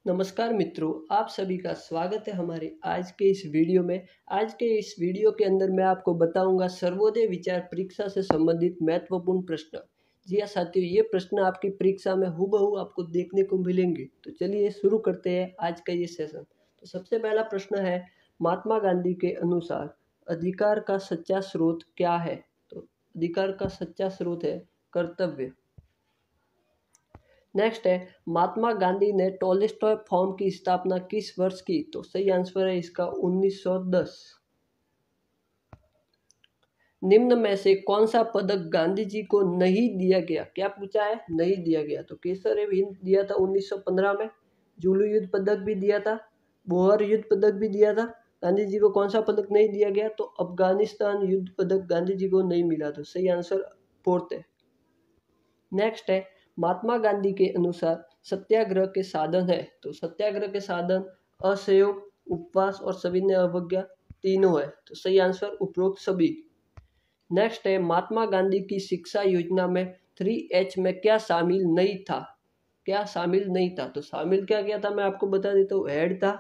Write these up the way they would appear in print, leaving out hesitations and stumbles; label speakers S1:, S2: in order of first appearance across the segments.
S1: नमस्कार मित्रों, आप सभी का स्वागत है हमारे आज के इस वीडियो में। आज के इस वीडियो के अंदर मैं आपको बताऊंगा सर्वोदय विचार परीक्षा से संबंधित महत्वपूर्ण प्रश्न। जी हाँ साथियों, ये प्रश्न आपकी परीक्षा में हूबहू आपको देखने को मिलेंगे। तो चलिए शुरू करते हैं आज का ये सेशन। तो सबसे पहला प्रश्न है, महात्मा गांधी के अनुसार अधिकार का सच्चा स्रोत क्या है? तो अधिकार का सच्चा स्रोत है कर्तव्य। नेक्स्ट है, महात्मा गांधी ने टॉलस्टॉय फॉर्म की स्थापना किस वर्ष की? तो सही आंसर है इसका 1910। निम्न में से कौन सा पदक गांधी जी को नहीं दिया गया? क्या पूछा है? नहीं दिया गया। तो केसर हिंद दिया था 1915 में, जुलू युद्ध पदक भी दिया था, बोहर युद्ध पदक भी दिया था। गांधी जी को कौन सा पदक नहीं दिया गया? तो अफगानिस्तान युद्ध पदक गांधी जी को नहीं मिला। तो सही आंसर फोर्थ है। नेक्स्ट है, महात्मा गांधी के अनुसार सत्याग्रह के साधन है। तो सत्याग्रह के साधन असहयोग, उपवास और सविनय अवज्ञा तीनों है। तो सही आंसर उपरोक्त सभी। नेक्स्ट है, महात्मा गांधी की शिक्षा योजना में 3H में क्या शामिल नहीं था? क्या शामिल नहीं था? तो शामिल क्या क्या था मैं आपको बता देता हूँ। हेड था,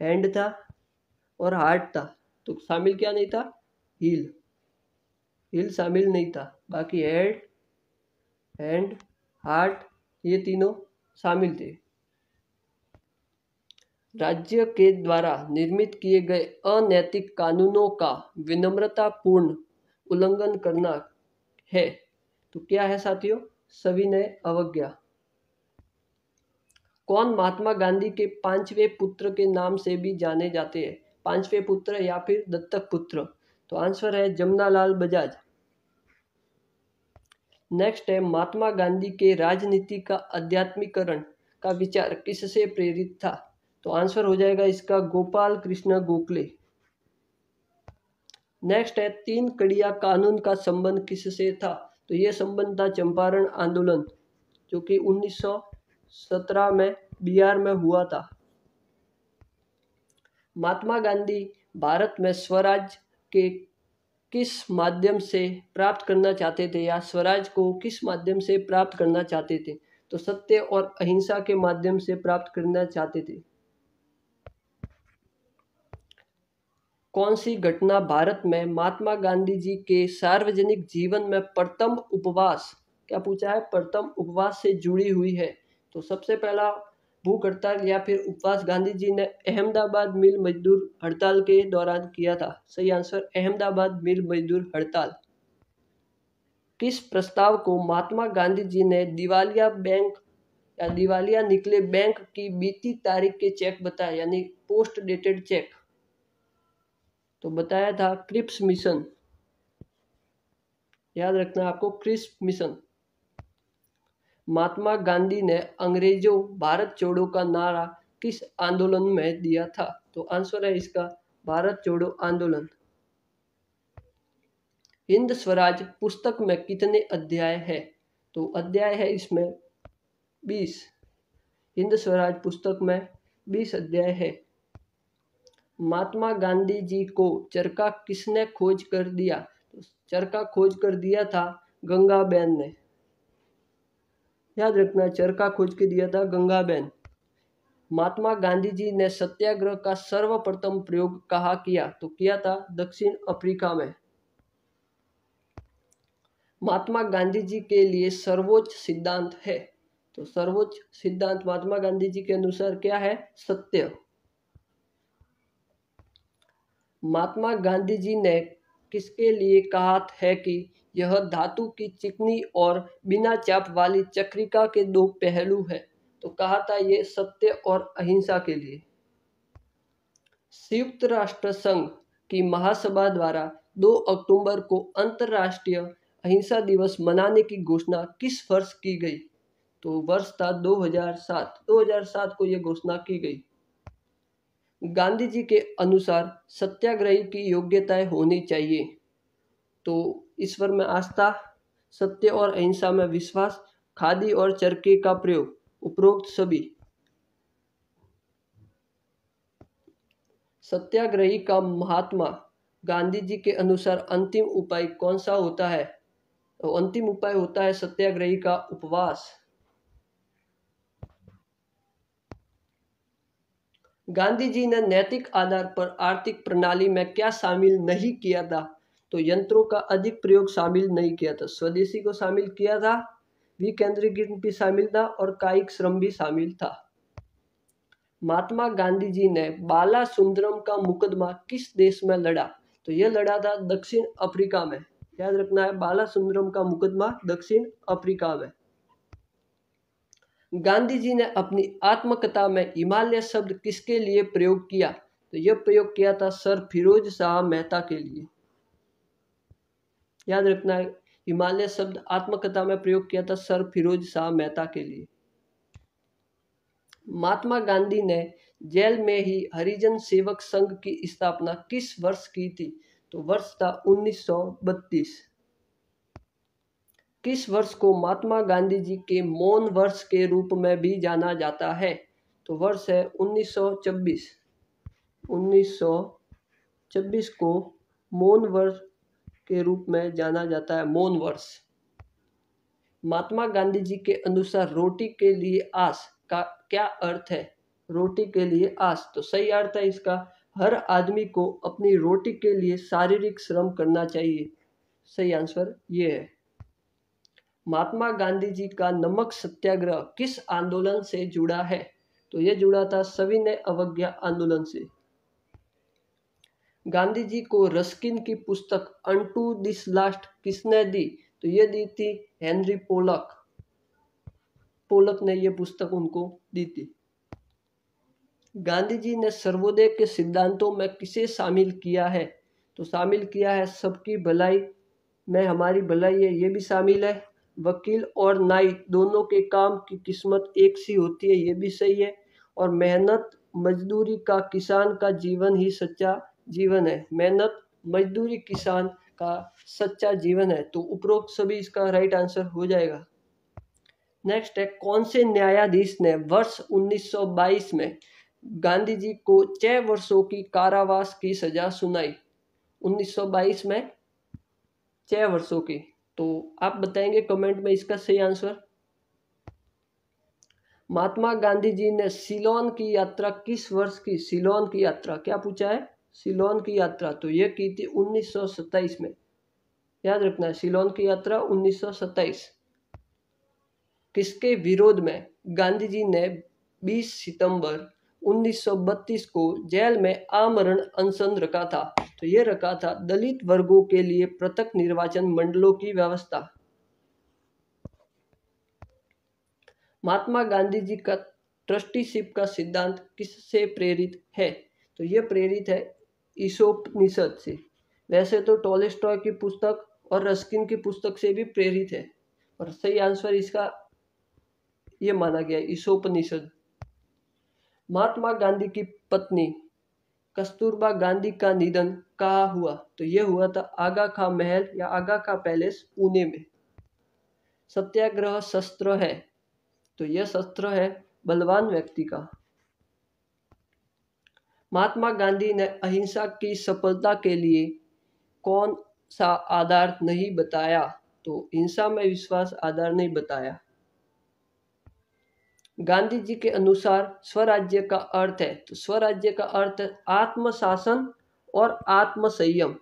S1: हैंड था और हार्ट था। तो शामिल क्या नहीं था? हील। हील शामिल नहीं था। बाकी हेड, हैंड, हार्ट ये तीनों शामिल थे। राज्य के द्वारा निर्मित किए गए अनैतिक कानूनों का विनम्रतापूर्ण उल्लंघन करना है। तो क्या है साथियों? सविनय अवज्ञा। कौन महात्मा गांधी के पांचवें पुत्र के नाम से भी जाने जाते हैं? पांचवें पुत्र या फिर दत्तक पुत्र? तो आंसर है जमनालाल बजाज। नेक्स्ट है, महात्मा गांधी के राजनीति का आध्यात्मिकरण का विचार किससे प्रेरित था? तो आंसर हो जाएगा इसका गोपाल कृष्ण गोखले। नेक्स्ट है, तीन कड़िया कानून का संबंध किससे था? तो यह संबंध था चंपारण आंदोलन, जो कि 1917 में बिहार में हुआ था। महात्मा गांधी भारत में स्वराज के किस माध्यम से प्राप्त करना चाहते थे, या स्वराज को किस माध्यम से प्राप्त करना चाहते थे? तो सत्य और अहिंसा के माध्यम से प्राप्त करना चाहते थे। कौन सी घटना भारत में महात्मा गांधी जी के सार्वजनिक जीवन में प्रथम उपवास, क्या पूछा है? प्रथम उपवास से जुड़ी हुई है? तो सबसे पहला भूख हड़ताल या फिर उपवास गांधी जी ने अहमदाबाद मिल मजदूर हड़ताल के दौरान किया था। सही आंसर अहमदाबाद मिल मजदूर हड़ताल। किस प्रस्ताव को महात्मा गांधी जी ने दिवालिया बैंक या दिवालिया निकले बैंक की बीती तारीख के चेक बताया, यानी पोस्ट डेटेड चेक? तो बताया था क्रिप्स मिशन। याद रखना आपको, क्रिप्स मिशन। महात्मा गांधी ने अंग्रेजों भारत छोड़ो का नारा किस आंदोलन में दिया था? तो आंसर है इसका भारत छोड़ो आंदोलन। हिंद स्वराज पुस्तक में कितने अध्याय है? तो अध्याय है इसमें 20। हिंद स्वराज पुस्तक में 20 अध्याय है। महात्मा गांधी जी को चरखा किसने खोज कर दिया? तो चरखा खोज कर दिया था गंगाबेन ने। याद रखना, चरखा खोज के दिया था गंगाबेन। महात्मा गांधी जी ने सत्याग्रह का सर्वप्रथम प्रयोग कहाँ किया? तो किया था दक्षिण अफ्रीका में। महात्मा गांधी जी के लिए सर्वोच्च सिद्धांत है। तो सर्वोच्च सिद्धांत महात्मा गांधी जी के अनुसार क्या है? सत्य। महात्मा गांधी जी ने किसके लिए कहा है कि यह धातु की चिकनी और बिना चाप वाली चक्रिका के दो पहलू है? तो कहा था ये सत्य और अहिंसा के लिए। संयुक्त राष्ट्र संघ की महासभा द्वारा 2 अक्टूबर को अंतर्राष्ट्रीय अहिंसा दिवस मनाने की घोषणा किस वर्ष की गई? तो वर्ष था 2007। 2007 को यह घोषणा की गई। गांधी जी के अनुसार सत्याग्रही की योग्यताएं होनी चाहिए। तो ईश्वर में आस्था, सत्य और अहिंसा में विश्वास, खादी और चरखे का प्रयोग, उपरोक्त सभी। सत्याग्रही का महात्मा गांधी जी के अनुसार अंतिम उपाय कौन सा होता है? तो अंतिम उपाय होता है सत्याग्रही का उपवास। गांधी जी ने नैतिक आधार पर आर्थिक प्रणाली में क्या शामिल नहीं किया था? तो यंत्रों का अधिक प्रयोग शामिल नहीं किया था। स्वदेशी को शामिल किया था, विकेंद्रीकरण भी शामिल था और कायिक श्रम भी शामिल था। महात्मा गांधी जी ने बाला सुंदरम का मुकदमा किस देश में लड़ा? तो यह लड़ा था दक्षिण अफ्रीका में। याद रखना है, बाला सुंदरम का मुकदमा दक्षिण अफ्रीका में। गांधी जी ने अपनी आत्मकथा में हिमालय शब्द किसके लिए प्रयोग किया? तो यह प्रयोग किया था सर फिरोज शाह मेहता के लिए। याद रखना है, हिमालय शब्द आत्मकथा में प्रयोग किया था सर फिरोज शाह मेहता के लिए। महात्मा गांधी ने जेल में ही हरिजन सेवक संघ की स्थापना किस वर्ष की थी? तो वर्ष था 1932। किस वर्ष को महात्मा गांधी जी के मौन वर्ष के रूप में भी जाना जाता है? तो वर्ष है 1926। 1926 को मौन वर्ष के रूप में जाना जाता है, मौन वर्ष। महात्मा गांधी जी के अनुसार रोटी के लिए आस का क्या अर्थ है? रोटी के लिए आस, तो सही अर्थ है इसका, हर आदमी को अपनी रोटी के लिए शारीरिक श्रम करना चाहिए। सही आंसर ये है। महात्मा गांधी जी का नमक सत्याग्रह किस आंदोलन से जुड़ा है? तो यह जुड़ा था सविनय अवज्ञा आंदोलन से। गांधी जी को रस्किन की पुस्तक अनटू दिस लास्ट किसने दी? तो यह दी थी हेनरी पोलक। पोलक ने यह पुस्तक उनको दी थी। गांधी जी ने सर्वोदय के सिद्धांतों में किसे शामिल किया है? तो शामिल किया है सबकी भलाई में हमारी भलाई है, ये भी शामिल है। वकील और नाई दोनों के काम की किस्मत एक सी होती है, ये भी सही है। और मेहनत मजदूरी का किसान का जीवन ही सच्चा जीवन है। मेहनत मजदूरी किसान का सच्चा जीवन है, तो उपरोक्त सभी इसका राइट आंसर हो जाएगा। नेक्स्ट है, कौन से न्यायाधीश ने वर्ष 1922 में गांधी जी को 6 वर्षों की कारावास की सजा सुनाई? 1922 में 6 वर्षों की। तो आप बताएंगे कमेंट में इसका सही आंसर। महात्मा गांधी जी ने सिलोन की यात्रा किस वर्ष की? सिलोन की यात्रा क्या पूछा है? सिलोन की यात्रा, तो यह की थी 1927 में। याद रखना है, सिलोन की यात्रा 1927। किसके विरोध में गांधी जी ने 20 सितंबर 1932 को जेल में आमरण अनशन रखा था? तो यह रखा था दलित वर्गों के लिए पृथक निर्वाचन मंडलों की व्यवस्था। महात्मा गांधी जी का ट्रस्टीशिप का सिद्धांत किससे प्रेरित है? तो यह प्रेरित है ईसोपनिषद से। वैसे तो टॉलस्टॉय की पुस्तक और रस्किन की पुस्तक से भी प्रेरित है, और सही आंसर इसका ये माना गया ईसोपनिषद। महात्मा गांधी की पत्नी कस्तूरबा गांधी का निधन कहाँ हुआ? तो यह हुआ था आगा खां महल या आगा खां पैलेस, पुणे में। सत्याग्रह शस्त्र है, तो यह शस्त्र है बलवान व्यक्ति का। महात्मा गांधी ने अहिंसा की सफलता के लिए कौन सा आधार नहीं बताया? तो हिंसा में विश्वास आधार नहीं बताया। गांधी जी के अनुसार स्वराज्य का अर्थ है, तो स्वराज्य का अर्थ है आत्मशासन और आत्मसंयम।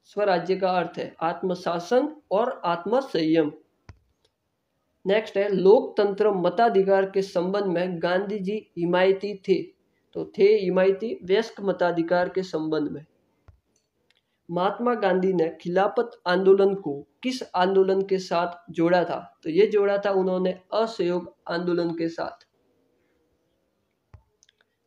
S1: स्वराज्य का अर्थ है आत्मशासन और आत्मसंयम। नेक्स्ट है, लोकतंत्र मताधिकार के संबंध में गांधी जी हिमायती थे? तो थे हिमायती वयस्क मताधिकार के संबंध में। महात्मा गांधी ने खिलाफत आंदोलन को किस आंदोलन के साथ जोड़ा था? तो ये जोड़ा था उन्होंने असहयोग आंदोलन के साथ।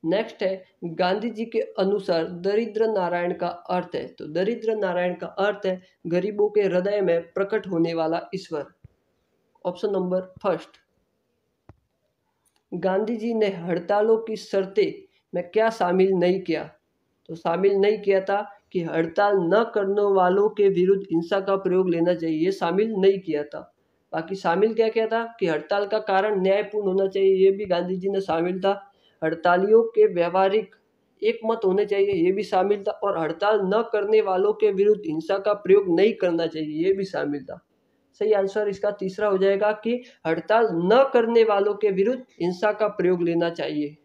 S1: नेक्स्ट है, गांधी जी के अनुसार दरिद्र नारायण का अर्थ है? तो दरिद्र नारायण का अर्थ है गरीबों के हृदय में प्रकट होने वाला ईश्वर। Option number first. Gandhi ji ने हड़तालों की शर्तें में क्या शामिल नहीं किया? तो शामिल नहीं किया था कि हड़ताल न करने वालों के विरुद्ध हिंसा का प्रयोग लेना चाहिए, ये शामिल नहीं किया था। बाकी शामिल क्या किया था कि हड़ताल का कारण न्यायपूर्ण होना चाहिए, ये भी गांधी जी ने शामिल था। हड़तालियों के व्यवहारिक एक मत होने चाहिए, ये भी शामिल था। और हड़ताल न करने वालों के विरुद्ध हिंसा का प्रयोग नहीं करना चाहिए, ये भी शामिल था। सही आंसर इसका तीसरा हो जाएगा कि हड़ताल न करने वालों के विरुद्ध हिंसा का प्रयोग लेना चाहिए।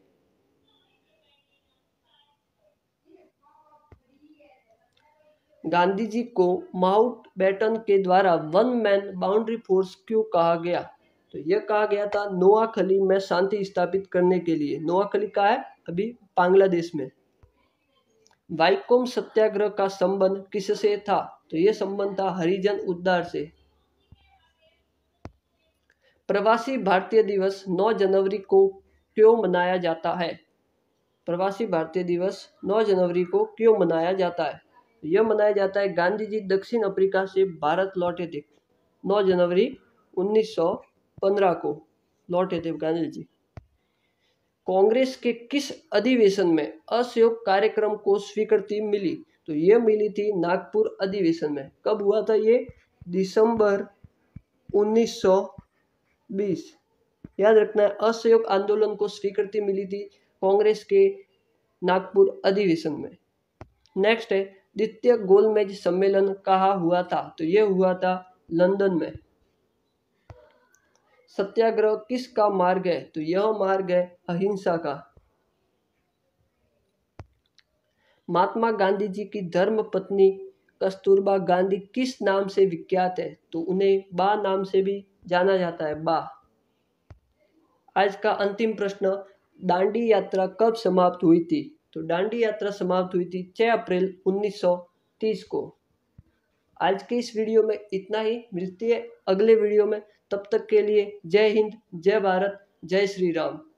S1: गांधी जी को माउंटबेटन के द्वारा वन मैन बाउंड्री फोर्स क्यों कहा गया? तो यह कहा गया था नोआखली में शांति स्थापित करने के लिए। नोआखली कहाँ है? अभी बांग्लादेश में। वाइकोम सत्याग्रह का संबंध किससे था? तो यह संबंध था हरिजन उद्धार से। प्रवासी भारतीय दिवस 9 जनवरी को क्यों मनाया जाता है? प्रवासी भारतीय दिवस 9 जनवरी को क्यों मनाया जाता है? यह मनाया जाता है गांधी जी दक्षिण अफ्रीका से भारत लौटे थे। 9 जनवरी 1915 को लौटे थे गांधी जी। कांग्रेस के किस अधिवेशन में असहयोग कार्यक्रम को स्वीकृति मिली? तो यह मिली थी नागपुर अधिवेशन में। कब हुआ था ये? दिसंबर 1920। याद रखना है, असहयोग आंदोलन को स्वीकृति मिली थी कांग्रेस के नागपुर अधिवेशन में। नेक्स्ट है द्वितीय गोलमेज सम्मेलन कहाँ हुआ था? तो यह हुआ था लंदन में। सत्याग्रह किसका मार्ग है? तो यह मार्ग है अहिंसा का। महात्मा गांधी जी की धर्म पत्नी कस्तूरबा गांधी किस नाम से विख्यात है? तो उन्हें बा नाम से भी जाना जाता है, बा। आज का अंतिम प्रश्न, दांडी यात्रा कब समाप्त हुई थी? तो दांडी यात्रा समाप्त हुई थी 6 अप्रैल 1930 को। आज के इस वीडियो में इतना ही। मिलती है अगले वीडियो में। तब तक के लिए जय हिंद, जय भारत, जय श्री राम।